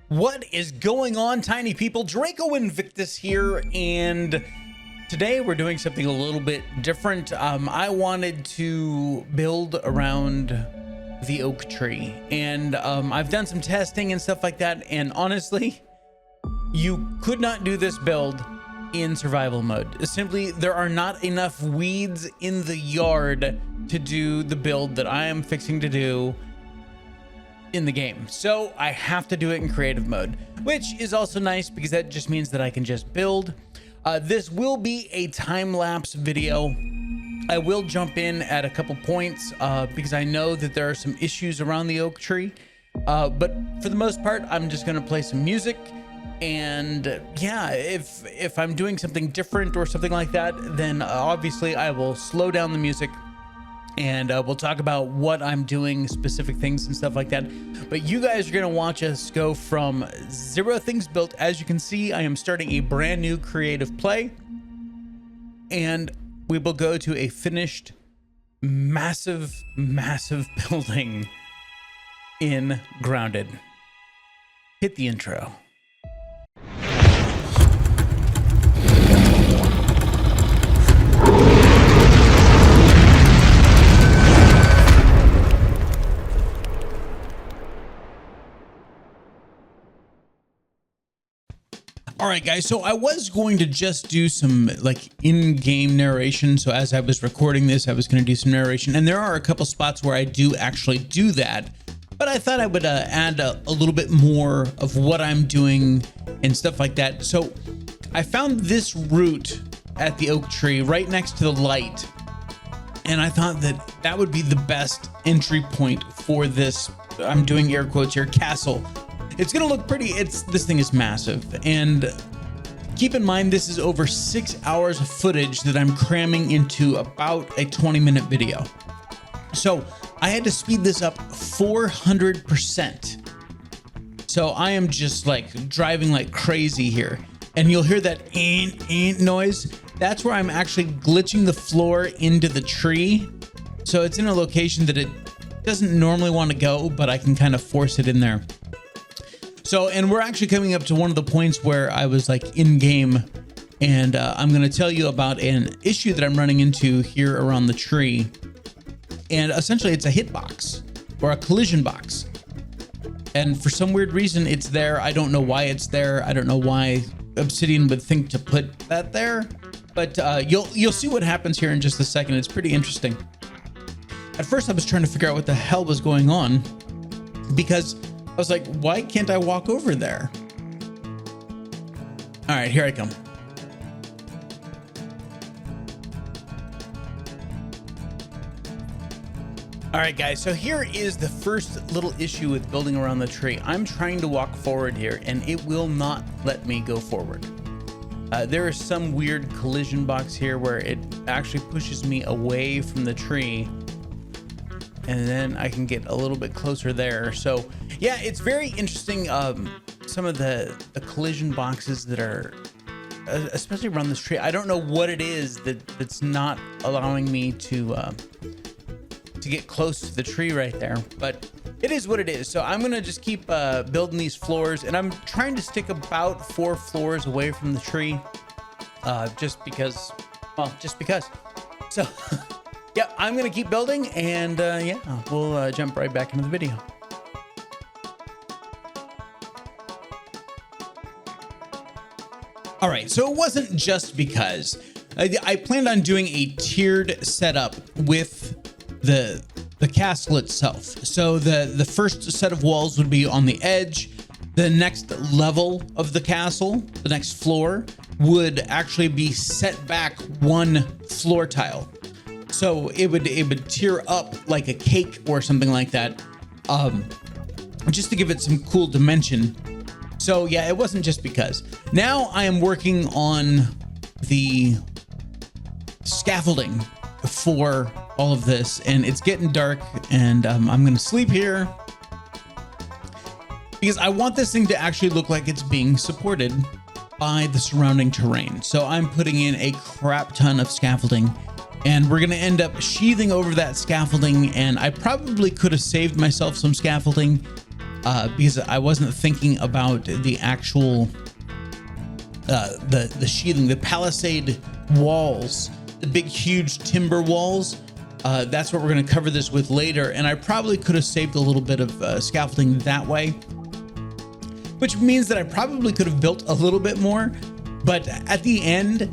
What is going on, tiny people? Draco Invictus here, and today we're doing something a little bit different. I wanted to build around the oak tree, and I've done some testing and stuff like that, and honestly, you could not do this build in survival mode. Simply, there are not enough weeds in the yard to do the build that I am fixing to do in the game. So I have to do it in creative mode, which is also nice because that just means that I can just build. This will be a time-lapse video. I will jump in at a couple points because I know that there are some issues around the oak tree. But for the most part, I'm just going to play some music. And yeah, if I'm doing something different or something like that, then obviously I will slow down the music and we'll talk about what I'm doing, specific things and stuff like that. But you guys are going to watch us go from 0 things built. As you can see, I am starting a brand new creative play, and we will go to a finished massive building in Grounded. Hit the intro. All right, guys, so I was going to just do some like in-game narration. So as I was recording this, I was going to do some narration, and there are a couple spots where I do actually do that, but I thought I would add a little bit more of what I'm doing and stuff like that. So I found this root at the oak tree right next to the light, and I thought that that would be the best entry point for this, I'm doing air quotes here, castle. It's gonna look pretty. This thing is massive, and keep in mind this is over 6 hours of footage that I'm cramming into about a 20-minute video. So I had to speed this up 400%. So I am just like driving like crazy here, and you'll hear that noise. That's where I'm actually glitching the floor into the tree. So it's in a location that it doesn't normally want to go, but I can kind of force it in there. So, and we're actually coming up to one of the points where I was like in game, and I'm going to tell you about an issue that I'm running into here around the tree. And essentially it's a hitbox or a collision box. And for some weird reason it's there. I don't know why it's there. I don't know why Obsidian would think to put that there, but you'll see what happens here in just a second. It's pretty interesting. At first I was trying to figure out what the hell was going on, because I was like, why can't I walk over there? All right, here I come. All right, guys, so here is the first little issue with building around the tree. I'm trying to walk forward here, and it will not let me go forward. There is some weird collision box here where it actually pushes me away from the tree, and then I can get a little bit closer there. So yeah, it's very interesting. Some of the collision boxes that are, especially around this tree, I don't know what it is that's not allowing me to get close to the tree right there, but it is what it is. So I'm gonna just keep building these floors, and I'm trying to stick about 4 floors away from the tree, just because, well, just because. So yeah, I'm gonna keep building, and yeah, we'll jump right back into the video. All right, so it wasn't just because. I planned on doing a tiered setup with the castle itself. So the first set of walls would be on the edge. The next level of the castle, the next floor, would actually be set back 1 floor tile. So it would tier up like a cake or something like that, just to give it some cool dimension. So yeah, it wasn't just because. Now I am working on the scaffolding for all of this, and it's getting dark, and I'm gonna sleep here because I want this thing to actually look like it's being supported by the surrounding terrain. So I'm putting in a crap ton of scaffolding, and we're gonna end up sheathing over that scaffolding, and I probably could have saved myself some scaffolding because I wasn't thinking about the actual the shielding, the palisade walls, the big huge timber walls. That's what we're going to cover this with later, and I probably could have saved a little bit of scaffolding that way, which means that I probably could have built a little bit more. But at the end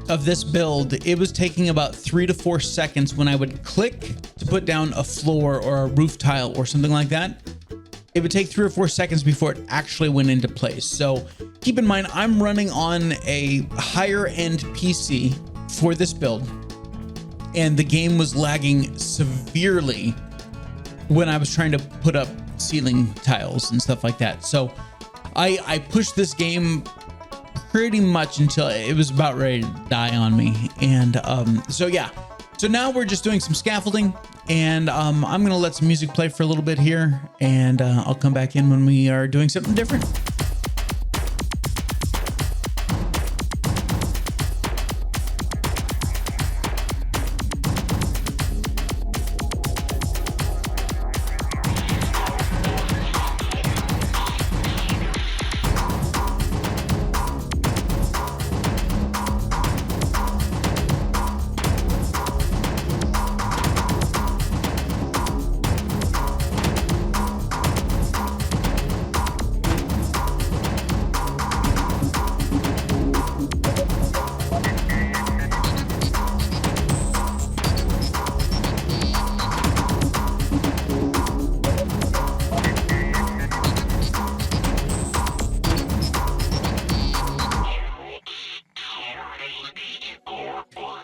of this build, it was taking about 3 to 4 seconds when I would click to put down a floor or a roof tile or something like that. It would take 3 or 4 seconds before it actually went into place. So keep in mind, I'm running on a higher end PC for this build, and the game was lagging severely when I was trying to put up ceiling tiles and stuff like that. So I pushed this game pretty much until it was about ready to die on me. And so yeah, so now we're just doing some scaffolding, and I'm gonna let some music play for a little bit here, and I'll come back in when we are doing something different.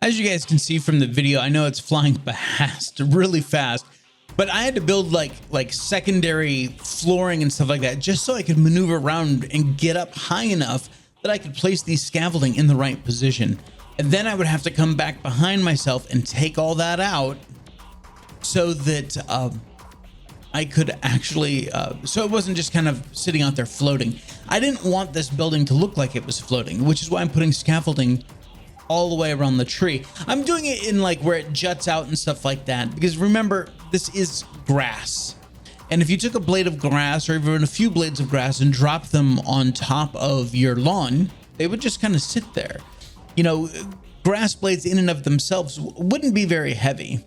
As you guys can see from the video, I know it's flying past really fast, but I had to build like secondary flooring and stuff like that just so I could maneuver around and get up high enough that I could place these scaffolding in the right position. And then I would have to come back behind myself and take all that out so that I could actually, so it wasn't just kind of sitting out there floating. I didn't want this building to look like it was floating, which is why I'm putting scaffolding all the way around the tree. I'm doing it in like where it juts out and stuff like that, because remember, this is grass. And if you took a blade of grass or even a few blades of grass and dropped them on top of your lawn, they would just kind of sit there. You know, grass blades in and of themselves wouldn't be very heavy.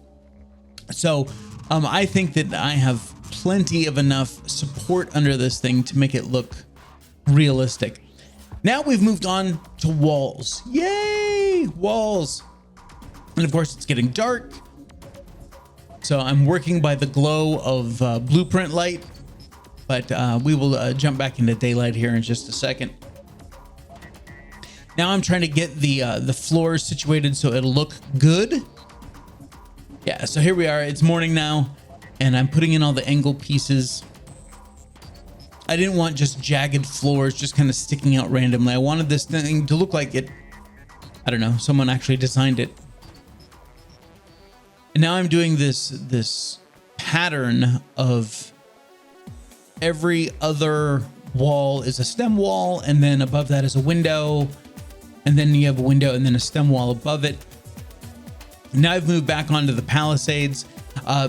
So I think that I have plenty of enough support under this thing to make it look realistic. Now we've moved on to walls. Yay, walls. And of course it's getting dark, so I'm working by the glow of blueprint light, but we will jump back into daylight here in just a second. Now I'm trying to get the floors situated so it'll look good. Yeah, so here we are, it's morning now, and I'm putting in all the angle pieces. I didn't want just jagged floors just kind of sticking out randomly. I wanted this thing to look like it, I don't know, someone actually designed it. And now I'm doing this pattern of every other wall is a stem wall, and then above that is a window, and then you have a window and then a stem wall above it. Now I've moved back onto the palisades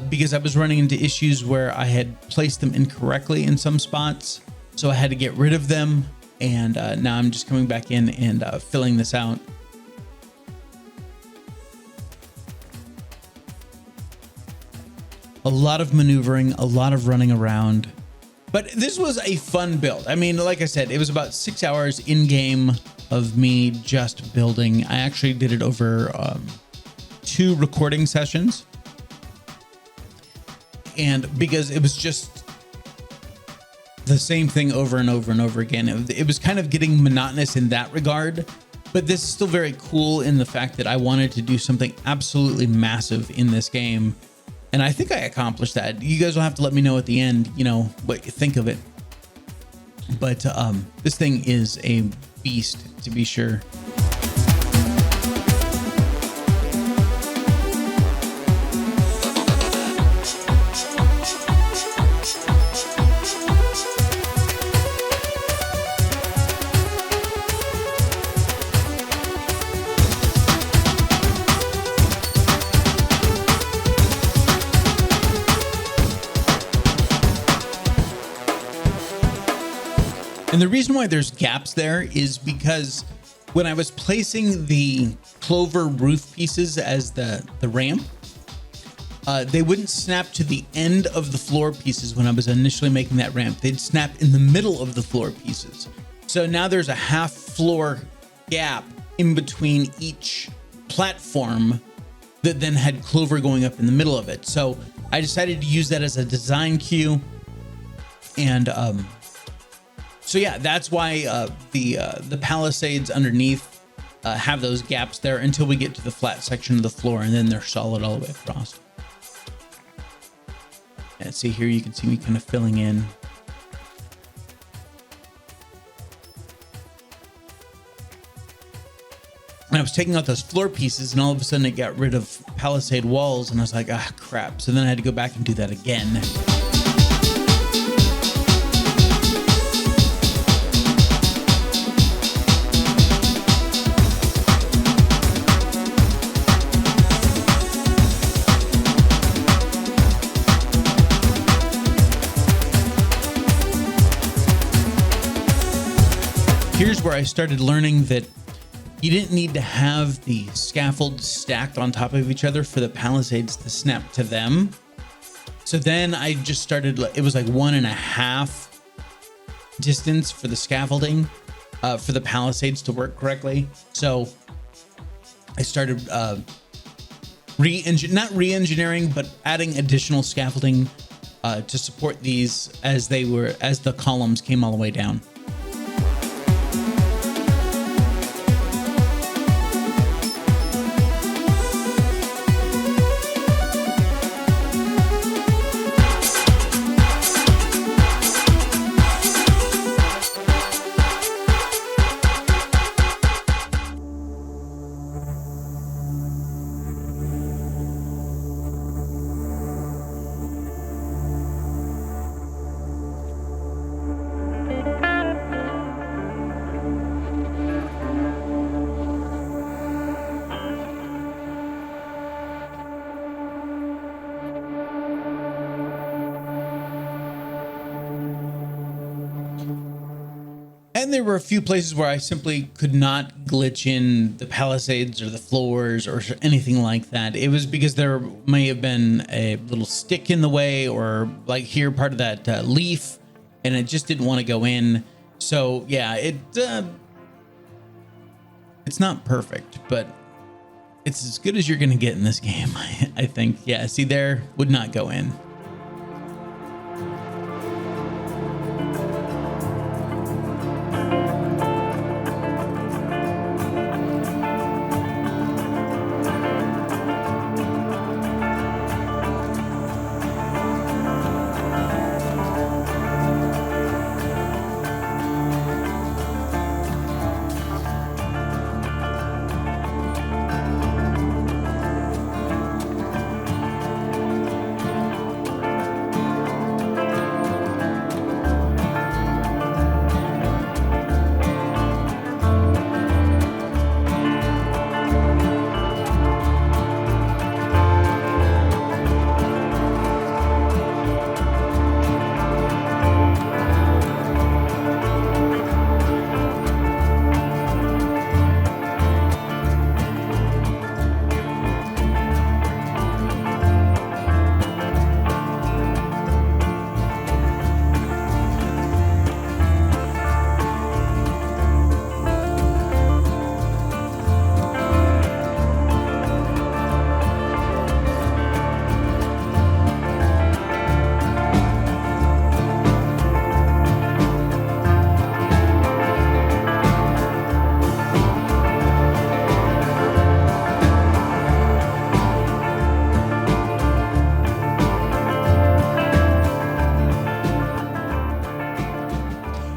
because I was running into issues where I had placed them incorrectly in some spots. So I had to get rid of them. And now I'm just coming back in and filling this out. A lot of maneuvering, a lot of running around. But this was a fun build. I mean, like I said, it was about 6 hours in game of me just building. I actually did it over 2 recording sessions, and because it was just the same thing over and over and over again, it was kind of getting monotonous in that regard. But this is still very cool in the fact that I wanted to do something absolutely massive in this game, and I think I accomplished that. You guys will have to let me know at the end, you know, what you think of it. But this thing is a beast, to be sure. And the reason why there's gaps there is because when I was placing the clover roof pieces as the ramp, they wouldn't snap to the end of the floor pieces when I was initially making that ramp. They'd snap in the middle of the floor pieces. So now there's a half floor gap in between each platform that then had clover going up in the middle of it. So I decided to use that as a design cue. And so yeah, that's why the palisades underneath have those gaps there until we get to the flat section of the floor, and then they're solid all the way across. And see here, you can see me kind of filling in. And I was taking out those floor pieces, and all of a sudden it got rid of palisade walls, and I was like, ah, crap. So then I had to go back and do that again. Here's where I started learning that you didn't need to have the scaffolds stacked on top of each other for the palisades to snap to them. So then I just started, it was like 1.5 distance for the scaffolding for the palisades to work correctly. So I started not re-engineering, but adding additional scaffolding to support these as the columns came all the way down. And there were a few places where I simply could not glitch in the palisades or the floors or anything like that. It was because there may have been a little stick in the way, or like here, part of that leaf, and it just didn't want to go in. So yeah, it's not perfect, but it's as good as you're going to get in this game, I think. Yeah, see there, would not go in.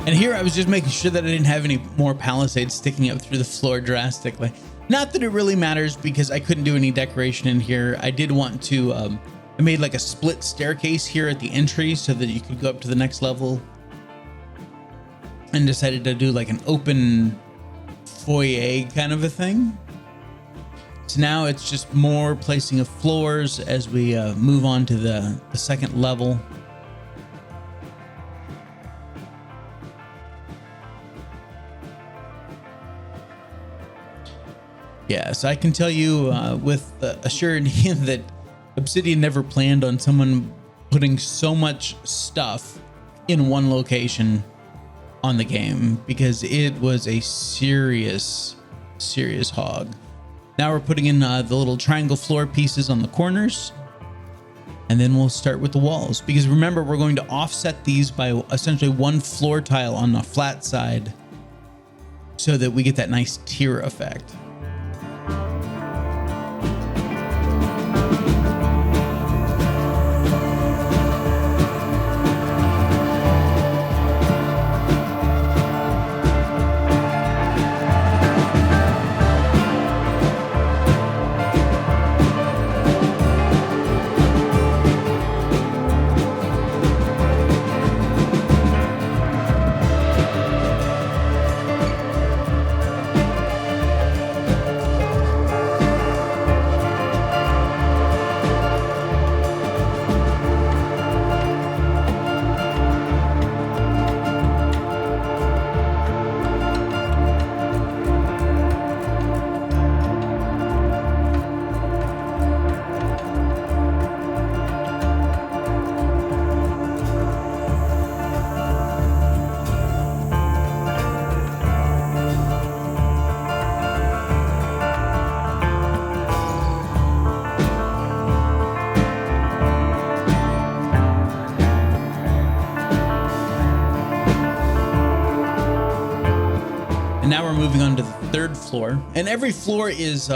And here I was just making sure that I didn't have any more palisades sticking up through the floor drastically. Not that it really matters, because I couldn't do any decoration in here. I did want to, I made like a split staircase here at the entry so that you could go up to the next level, and decided to do like an open foyer kind of a thing. So now it's just more placing of floors as we move on to the second level. Yes, I can tell you with assurity that Obsidian never planned on someone putting so much stuff in one location on the game, because it was a serious hog. Now we're putting in the little triangle floor pieces on the corners, and then we'll start with the walls, because remember, we're going to offset these by essentially one floor tile on the flat side so that we get that nice tier effect. Now we're moving on to the third floor, and every floor is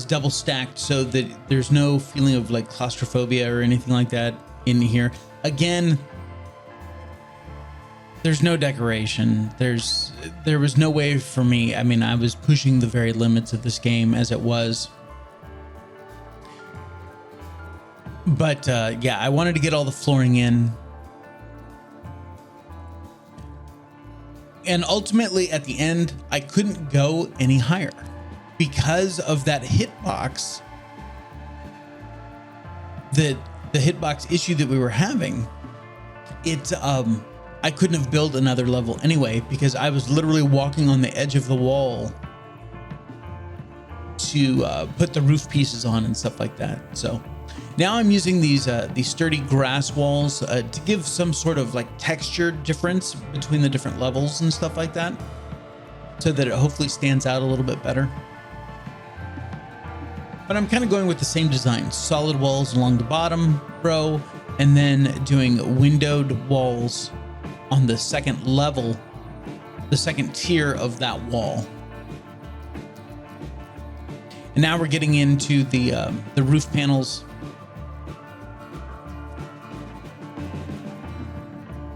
double stacked so that there's no feeling of like claustrophobia or anything like that in here. Again, there's no decoration. There was no way for me. I mean, I was pushing the very limits of this game as it was. But yeah, I wanted to get all the flooring in. And ultimately, at the end, I couldn't go any higher because of that hitbox. The hitbox issue that we were having. I couldn't have built another level anyway because I was literally walking on the edge of the wall to put the roof pieces on and stuff like that. So now I'm using these sturdy grass walls to give some sort of like texture difference between the different levels and stuff like that, so that it hopefully stands out a little bit better. But I'm kind of going with the same design, solid walls along the bottom row, and then doing windowed walls on the second level, the second tier of that wall. And now we're getting into the roof panels.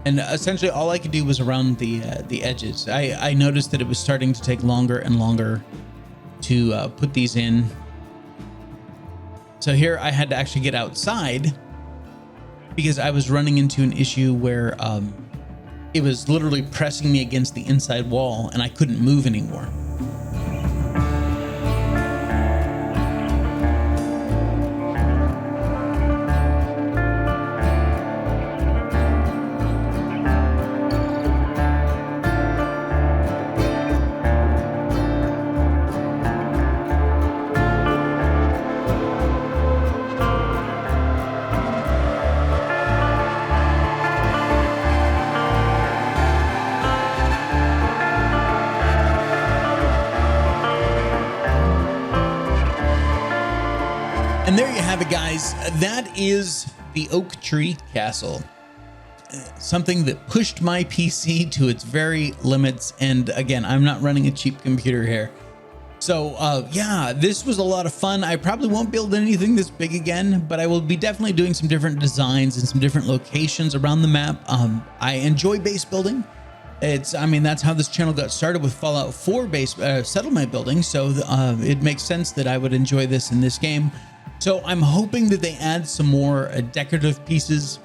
And essentially all I could do was around the edges. I noticed that it was starting to take longer and longer to put these in. So here I had to actually get outside because I was running into an issue where it was literally pressing me against the inside wall and I couldn't move anymore. And there you have it, guys. That is the Oak Tree Castle. Something that pushed my PC to its very limits. And again, I'm not running a cheap computer here. So yeah, this was a lot of fun. I probably won't build anything this big again, but I will be definitely doing some different designs and some different locations around the map. I enjoy base building. I mean, that's how this channel got started, with Fallout 4 base settlement building. So it makes sense that I would enjoy this in this game. So I'm hoping that they add some more decorative pieces,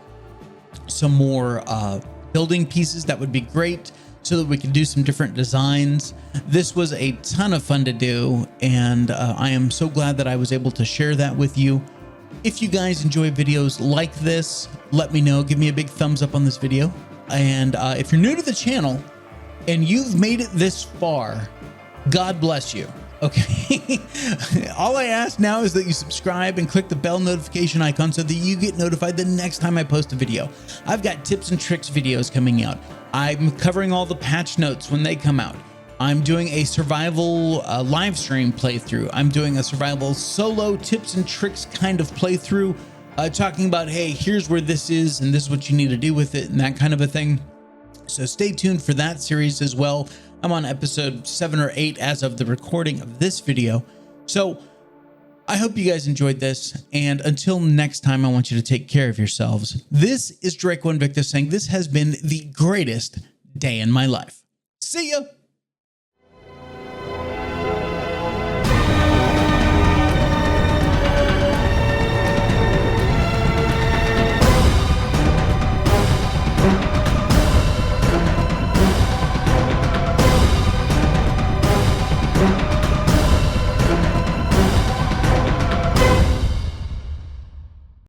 some more building pieces. That would be great, so that we can do some different designs. This was a ton of fun to do, and I am so glad that I was able to share that with you. If you guys enjoy videos like this, let me know. Give me a big thumbs up on this video. And if you're new to the channel and you've made it this far, God bless you. Okay. All I ask now is that you subscribe and click the bell notification icon so that you get notified the next time I post a video. I've got tips and tricks videos coming out. I'm covering all the patch notes when they come out. I'm doing a survival live stream playthrough. I'm doing a survival solo tips and tricks kind of playthrough, talking about, hey, here's where this is and this is what you need to do with it and that kind of a thing. So stay tuned for that series as well. I'm on episode 7 or 8 as of the recording of this video. So I hope you guys enjoyed this. And until next time, I want you to take care of yourselves. This is Draco Invictus saying this has been the greatest day in my life. See ya. Yeah.